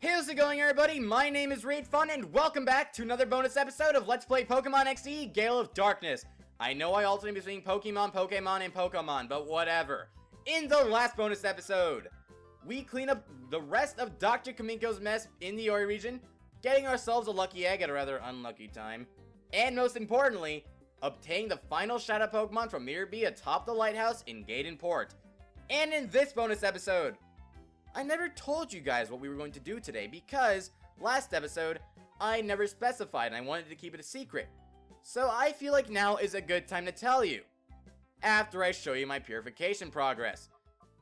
How's it going, everybody? My name is RavedFun, and welcome back to another bonus episode of Let's Play Pokemon XD Gale of Darkness. I know I alternate between Pokemon, and Pokemon, but whatever. In the last bonus episode, we clean up the rest of Dr. Kamiko's mess in the Ori region, getting ourselves a lucky egg at a rather unlucky time, and most importantly, obtaining the final Shadow Pokemon from Miiverse atop the lighthouse in Gaiden Port. And in this bonus episode, I never told you guys what we were going to do today because last episode, I never specified and I wanted to keep it a secret. So I feel like now is a good time to tell you, after I show you my purification progress.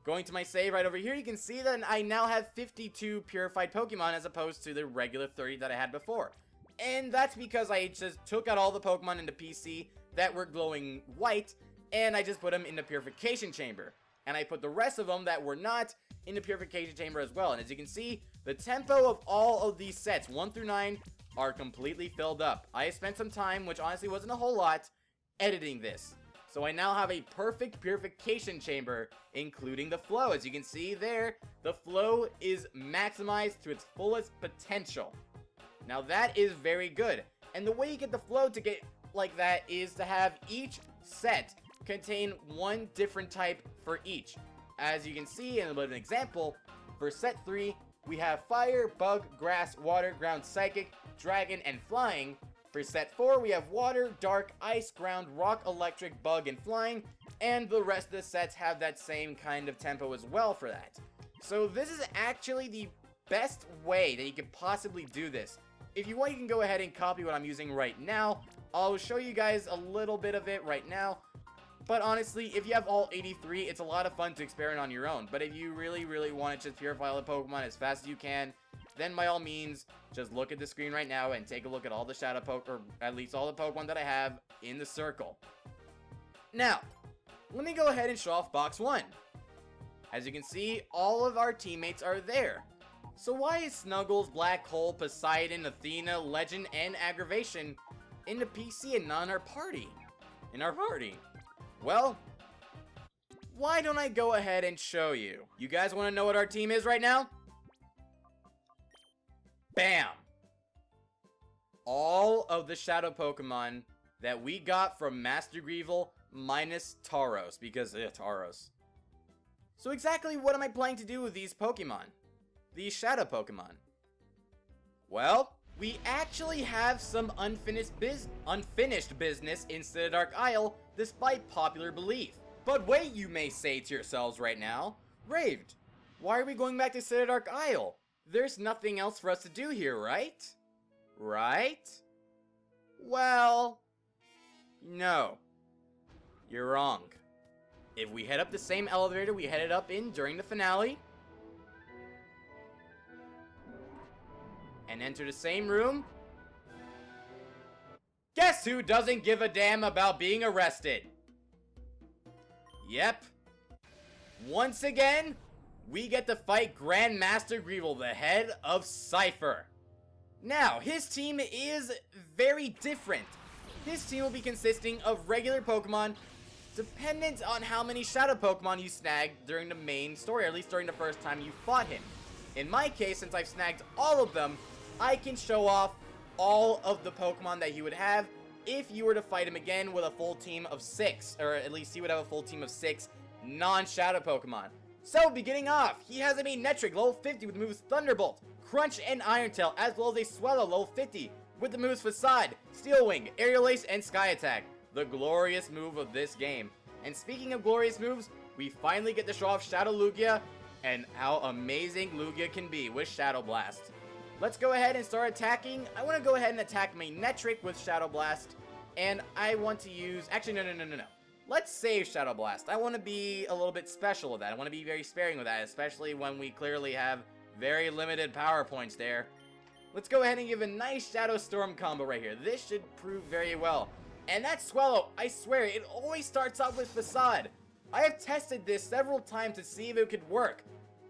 Going to my save right over here, you can see that I now have 52 purified Pokemon as opposed to the regular 30 that I had before. And that's because I just took out all the Pokemon into PC that were glowing white, and I just put them in the purification chamber. And I put the rest of them that were not in the purification chamber as well. And as you can see, the tempo of all of these sets, 1 through 9, are completely filled up. I spent some time, which honestly wasn't a whole lot, editing this. So I now have a perfect purification chamber, including the flow. As you can see there, the flow is maximized to its fullest potential. Now that is very good. And the way you get the flow to get like that is to have each set contain one different type for each. As you can see in a bit of an example, for set 3, we have fire, bug, grass, water, ground, psychic, dragon, and flying. For set 4, we have water, dark, ice, ground, rock, electric, bug, and flying. And the rest of the sets have that same kind of tempo as well for that. So this is actually the best way that you could possibly do this. If you want, you can go ahead and copy what I'm using right now. I'll show you guys a little bit of it right now. But honestly, if you have all 83, it's a lot of fun to experiment on your own. But if you really want to just purify all the Pokemon as fast as you can, then by all means, just look at the screen right now and take a look at all the Shadow Pokemon, or at least all the Pokemon that I have in the circle. Now, let me go ahead and show off box 1. As you can see, all of our teammates are there. So why is Snuggles, Black Hole, Poseidon, Athena, Legend, and Aggravation in the PC and not in our party? Well, why don't I go ahead and show you? You guys want to know what our team is right now? Bam! All of the Shadow Pokemon that we got from Master Greevil minus Tauros, because, Tauros. So exactly what am I planning to do with these Pokemon? These Shadow Pokemon? Well, we actually have some unfinished business in Citadel Isle, despite popular belief. But wait, you may say to yourselves right now, Raved, why are we going back to Citadel Isle? There's nothing else for us to do here, right? Right? Well, no. You're wrong. If we head up the same elevator we headed up in during the finale, and enter the same room, guess who doesn't give a damn about being arrested? Yep. Once again, we get to fight Grandmaster Greevil, the head of Cypher. Now, his team is very different. His team will be consisting of regular Pokemon, dependent on how many Shadow Pokemon you snagged during the main story, or at least during the first time you fought him. In my case, since I've snagged all of them, I can show off all of the Pokemon that he would have if you were to fight him again with a full team of 6, or at least he would have a full team of 6 non-Shadow Pokemon. So, beginning off, he has a Manectric level 50 with the moves Thunderbolt, Crunch, and Iron Tail, as well as a Swallow level 50 with the moves Facade, Steel Wing, Aerial Ace, and Sky Attack, the glorious move of this game. And speaking of glorious moves, we finally get to show off Shadow Lugia, and how amazing Lugia can be with Shadow Blast. Let's go ahead and start attacking. I want to go ahead and attack Manectric with Shadow Blast, and I want to use... Actually, no. Let's save Shadow Blast. I want to be a little bit special with that. I want to be very sparing with that, especially when we clearly have very limited power points there. Let's go ahead and give a nice Shadow Storm combo right here. This should prove very well. And that Swallow, I swear, it always starts off with Facade. I have tested this several times to see if it could work.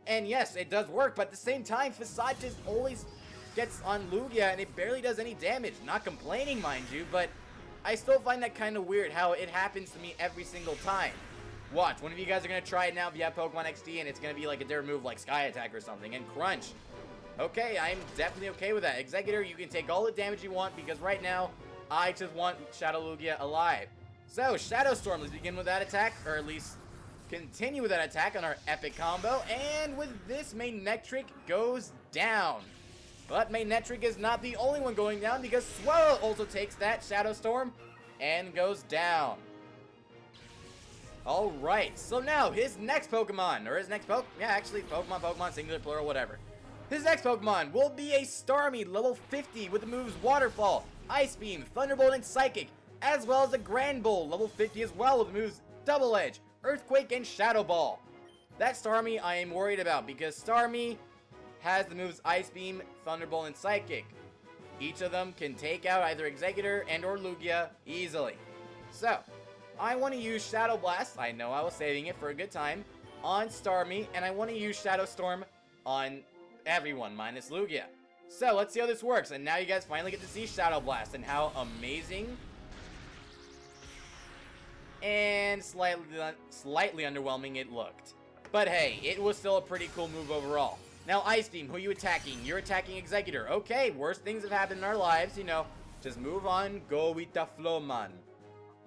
And yes, it does work, but at the same time, Facade just always gets on Lugia and it barely does any damage. Not complaining, mind you, but I still find that kind of weird how it happens to me every single time. Watch, one of you guys are going to try it now if you have Pokemon XD, and it's going to be like a different move like Sky Attack or something. And Crunch. Okay, I'm definitely okay with that. Exeggutor, you can take all the damage you want because right now, I just want Shadow Lugia alive. So, Shadow Storm, let's begin with that attack, or at least continue with that attack on our epic combo. And with this, Manectric goes down. But Manectric is not the only one going down because Swallow also takes that Shadow Storm and goes down. Alright, so now his next Pokemon, or his next Pokemon, singular, plural, whatever. His next Pokemon will be a Starmie, level 50, with the moves Waterfall, Ice Beam, Thunderbolt, and Psychic, as well as a Granbull, level 50 as well, with the moves Double Edge, Earthquake, and Shadow Ball. That Starmie I am worried about, because Starmie has the moves Ice Beam, Thunderbolt, and Psychic. Each of them can take out either Exeggutor and or Lugia easily. So, I want to use Shadow Blast, I know I was saving it for a good time, on Starmie, and I want to use Shadow Storm on everyone minus Lugia. So, let's see how this works, and now you guys finally get to see Shadow Blast and how amazing and slightly underwhelming it looked. But hey, it was still a pretty cool move overall. Now, Ice Beam, who are you attacking? You're attacking Exeggutor. Okay, worse things have happened in our lives, you know. Just move on, go with the flow, man.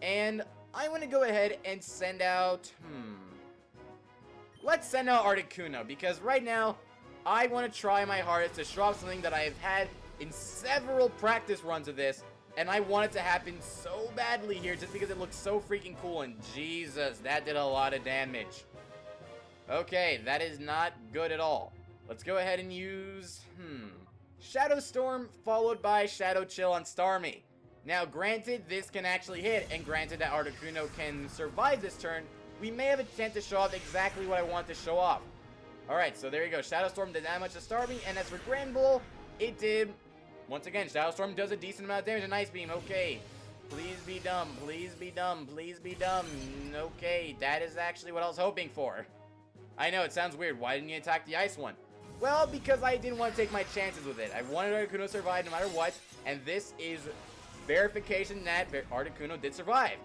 And I want to go ahead and send out, let's send out Articuno, because right now, I want to try my hardest to show off something that I have had in several practice runs of this, and I want it to happen so badly here just because it looks so freaking cool, and Jesus, that did a lot of damage. Okay, that is not good at all. Let's go ahead and use, Shadow Storm followed by Shadow Chill on Starmie. Now, granted, this can actually hit, and granted that Articuno can survive this turn, we may have a chance to show off exactly what I want to show off. Alright, so there you go. Shadow Storm did that much to Starmie, and as for Granbull, it did, once again, Shadow Storm does a decent amount of damage and Ice Beam. Okay, please be dumb, please be dumb, please be dumb. Okay, that is actually what I was hoping for. I know, it sounds weird. Why didn't you attack the Ice one? Well, because I didn't want to take my chances with it. I wanted Articuno to survive no matter what, and this is verification that Articuno did survive.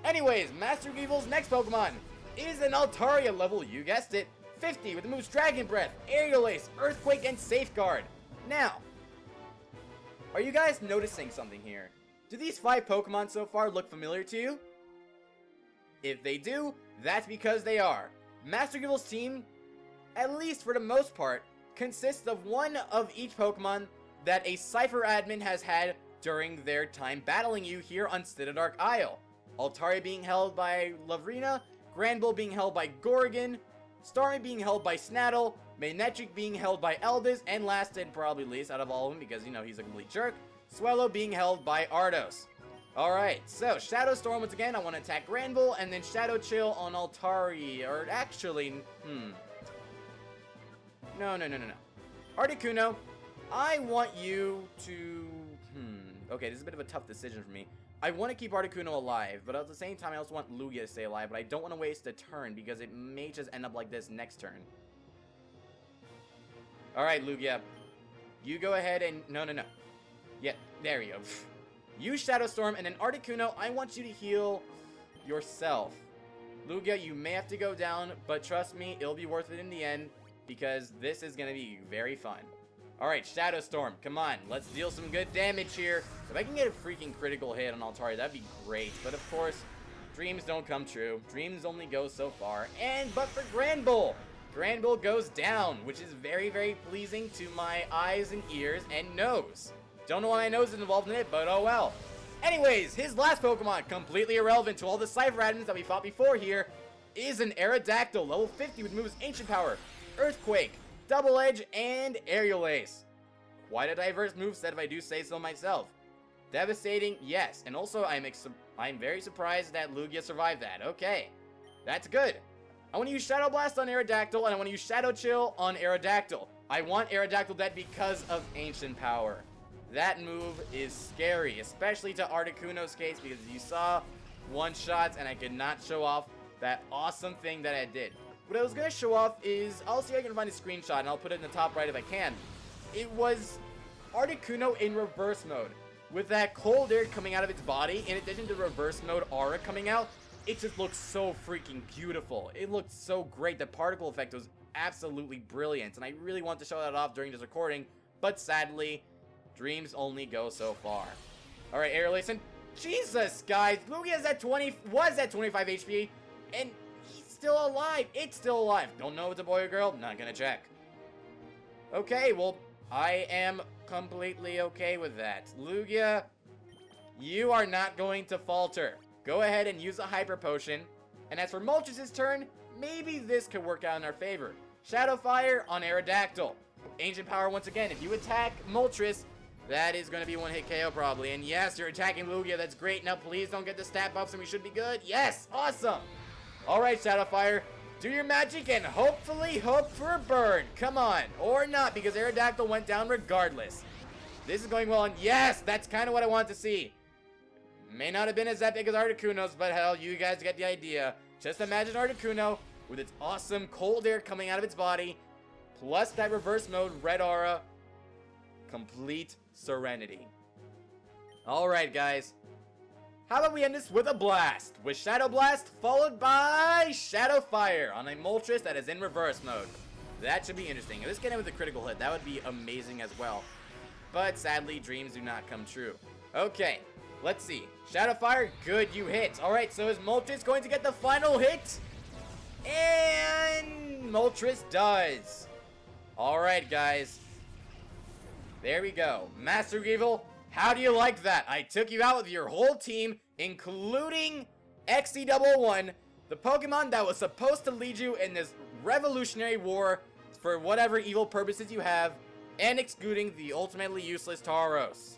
Anyways, Master Evil's next Pokemon is an Altaria level, you guessed it, 50 with the moves Dragon Breath, Aerial Ace, Earthquake, and Safeguard. Now, are you guys noticing something here? Do these 5 Pokemon so far look familiar to you? If they do, that's because they are. Master Evil's team, at least for the most part, consists of one of each Pokemon that a Cypher admin has had during their time battling you here on Dark Isle. Altaria being held by Lavrina, Granbull being held by Gorgon, Starmie being held by Snaddle, Manectric being held by Eldis, and last and probably least out of all of them, because, you know, he's a complete jerk, Swallow being held by Ardos. Alright, so Shadow Storm once again, I want to attack Granbull, and then Shadow Chill on Altaria, or actually, No. Articuno, I want you to, okay, this is a bit of a tough decision for me. I want to keep Articuno alive, but at the same time, I also want Lugia to stay alive, but I don't want to waste a turn, because it may just end up like this next turn. Alright, Lugia. You go ahead and, no. Yeah, there you go. Use Shadow Storm, and then Articuno, I want you to heal yourself. Lugia, you may have to go down, but trust me, it'll be worth it in the end, because this is going to be very fun. Alright, Shadow Storm, come on, let's deal some good damage here. If I can get a freaking critical hit on Altaria, that'd be great. But of course, dreams don't come true. Dreams only go so far. But for Granbull, Granbull goes down, which is very, very pleasing to my eyes and ears and nose. Don't know why my nose is involved in it, but oh well. Anyways, his last Pokemon, completely irrelevant to all the Cypher admins that we fought before here, is an AERODACTYL, level 50 with moves Ancient Power, Earthquake, Double Edge, and Aerial Ace. Quite a diverse moveset if I do say so myself. Devastating, yes. And also, I'm very surprised that Lugia survived that. Okay, that's good. I want to use Shadow Blast on AERODACTYL, and I want to use Shadow Chill on AERODACTYL. I want AERODACTYL dead because of Ancient Power. That move is scary, especially to Articuno's case, because you saw one-shots, and I could not show off that awesome thing that I did. What I was going to show off is, I'll see if I can find a screenshot, and I'll put it in the top right if I can. It was Articuno in reverse mode. With that cold air coming out of its body, in addition to reverse mode aura coming out, it just looked so freaking beautiful. It looked so great. The particle effect was absolutely brilliant, and I really want to show that off during this recording, but sadly, dreams only go so far. Alright, Air Listen. Jesus, guys, Lugia was at 25 HP, and he's still alive. It's still alive. Don't know if it's a boy or girl. Not gonna check. Okay, well, I am completely okay with that. Lugia, you are not going to falter. Go ahead and use a Hyper Potion. And as for Moltres' turn, maybe this could work out in our favor. Shadow Fire on AERODACTYL. Ancient Power once again. If you attack Moltres, that is going to be one hit KO probably. And yes, you're attacking Lugia. That's great. Now please don't get the stat buffs and we should be good. Yes, awesome. Alright, Shadow Fire. Do your magic and hopefully hope for a burn. Come on. Or not, because AERODACTYL went down regardless. This is going well, and yes, that's kind of what I want to see. May not have been as epic as Articuno's, but hell, you guys get the idea. Just imagine Articuno with its awesome cold air coming out of its body, plus that reverse mode, red aura. Complete serenity. Alright, guys. How about we end this with a blast? With Shadow Blast, followed by Shadow Fire on a Moltres that is in reverse mode. That should be interesting. If this get in with a critical hit, that would be amazing as well. But sadly, dreams do not come true. Okay, let's see. Shadow Fire, good, you hit. Alright, so is Moltres going to get the final hit? And Moltres does. Alright, guys. There we go. Master Evil, how do you like that? I took you out with your whole team, including XE11, the Pokemon that was supposed to lead you in this revolutionary war for whatever evil purposes you have, and excluding the ultimately useless Tauros.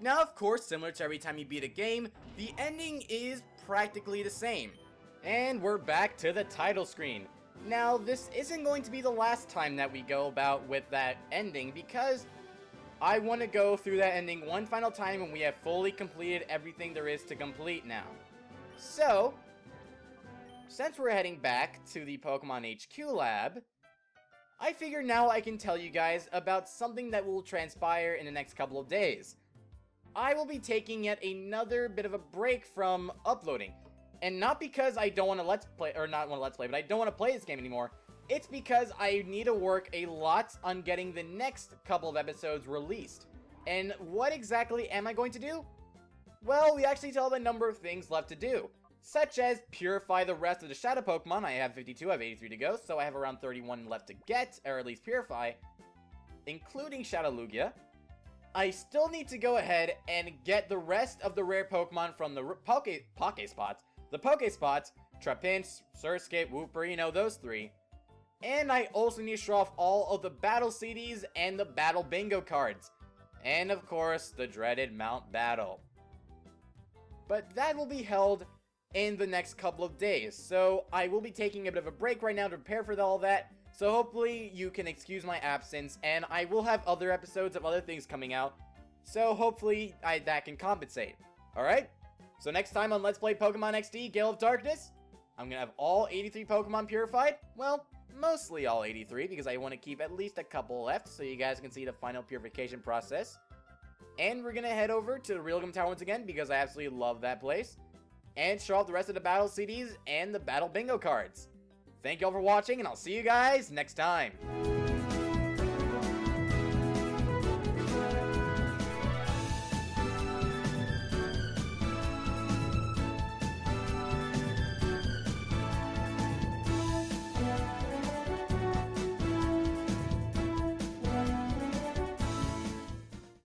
Now, of course, similar to every time you beat a game, the ending is practically the same. And we're back to the title screen. Now, this isn't going to be the last time that we go about with that ending, because I want to go through that ending one final time when we have fully completed everything there is to complete now. So, since we're heading back to the Pokemon HQ lab, I figure now I can tell you guys about something that will transpire in the next couple of days. I will be taking yet another bit of a break from uploading. And not because I don't want to let's play, or not want to let's play, but I don't want to play this game anymore. It's because I need to work a lot on getting the next couple of episodes released. And what exactly am I going to do? Well, we actually still have a number of things left to do, such as purify the rest of the Shadow Pokemon. I have 52, I have 83 to go, so I have around 31 left to get, or at least purify, including Shadow Lugia. I still need to go ahead and get the rest of the rare Pokemon from the Pokespots, Trapinch, Surskit, Wooper, you know, those three. And I also need to show off all of the battle CDs and the battle bingo cards. And of course, the dreaded Mount Battle. But that will be held in the next couple of days. So I will be taking a bit of a break right now to prepare for all that. So hopefully you can excuse my absence, and I will have other episodes of other things coming out. So hopefully that can compensate. Alright? So next time on Let's Play Pokemon XD Gale of Darkness, I'm going to have all 83 Pokemon purified. Well, mostly all 83, because I want to keep at least a couple left so you guys can see the final purification process. And we're going to head over to the Realgam Tower once again, because I absolutely love that place, and show off the rest of the battle CDs and the battle bingo cards. Thank you all for watching, and I'll see you guys next time.